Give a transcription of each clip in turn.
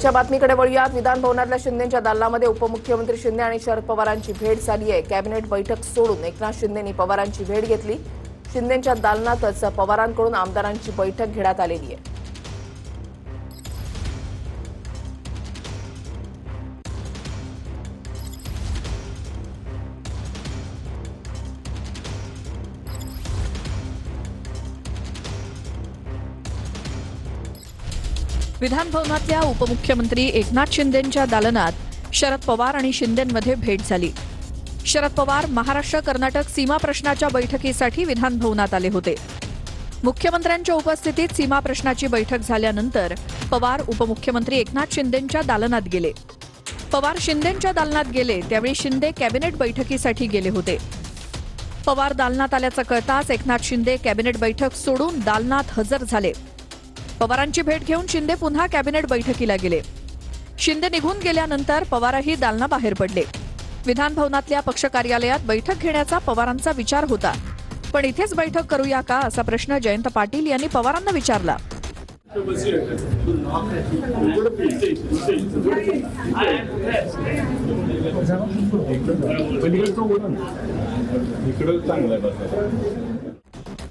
च्या बातमीकडे वळूयात। विधान भवनातल्या शिंदेच्या दालनामध्ये उपमुख्यमंत्री शिंदे आणि शरद पवारांची भेट झाली आहे। कॅबिनेट बैठक सोडून एकनाथ शिंदेंनी पवारांची भेट घेतली। शिंदेच्या दालनातच पवारांकडून आमदारांची बैठक घेण्यात आलेली आहे। विधान भवनातल्या उपमुख्यमंत्री एकनाथ शिंदेंच्या दालनात शरद पवार आणि शिंदेंमध्ये भेट झाली। शरद पवार महाराष्ट्र कर्नाटक सीमा प्रश्नाच्या बैठकीसाठी विधान भवनात आले होते। मुख्यमंत्र्यांच्या उपस्थितीत सीमा प्रश्नाची बैठक झाल्यानंतर पवार उपमुख्यमंत्री एकनाथ शिंदेंच्या दालनात गेले। पवार शिंदेंच्या दालनात गेले त्यावेळी शिंदे कॅबिनेट बैठकीसाठी गेले होते। पवार दालनात आल्याचं कळताच एकनाथ शिंदे कॅबिनेट बैठक सोडून दालनात हजर झाले। पवारांची भेट घेऊन शिंदे पुन्हा कॅबिनेट बैठकीला गेले। शिंदे निघून गेल्यानंतर पवारही दालनाबाहेर पडले। विधान भवनातल्या पक्ष कार्यालयात बैठक घेण्याचा पवारांचा विचार होता, पण इथेच बैठक करूया का असा प्रश्न जयंत पाटील यांनी पवारांना विचारला।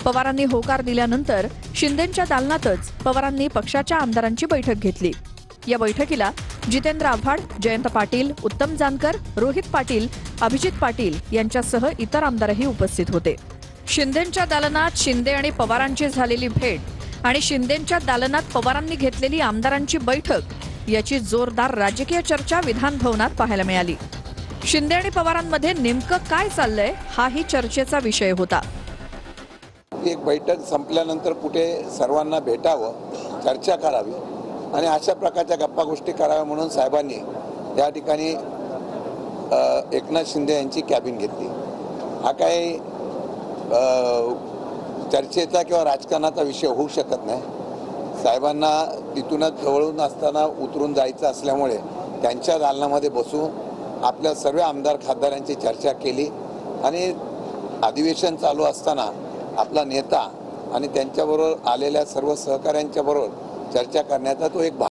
पवारांनी होकार दिल्यानंतर शिंदेंच्या दालनातच पवारांनी पक्षाच्या आमदारांची बैठक घेतली। या बैठकीला जितेंद्र आव्हाड, जयंत पाटील, उत्तम जानकर, रोहित पाटील, अभिजित पाटील यांच्यासह इतर आमदारही उपस्थित होते। शिंदेंच्या दालनात शिंदे आणि पवारांची झालेली भेट आणि शिंदेंच्या दालनात पवारांनी घेतलेली आमदारांची बैठक याची जोरदार राजकीय चर्चा विधान भवनात पाहायला मिळाली। शिंदे आणि पवारांमध्ये नेमकं काय चाललंय हाही चर्चेचा विषय होता। एक बैठक संपल्यानंतर कुठे सर्वांना भेटावं, चर्चा करावी आणि अशा प्रकारच्या गप्पा गोष्टी कराव्या म्हणून साहेबांनी या ठिकाणी एकनाथ शिंदे यांची कॅबिन घेतली। हा काही चर्चेचा किंवा राजकारणाचा विषय होऊ शकत नाही। साहेबांना तिथूनच जवळून असताना उतरून जायचं असल्यामुळे त्यांच्या दालनामध्ये बसून आपल्या सर्व आमदार खासदारांची चर्चा केली आणि अधिवेशन चालू असताना आपला नेता आणि त्यांच्याबरोबर आलेल्या सर्व सहकाऱ्यांच्या बरोबर चर्चा करण्याचा तो एक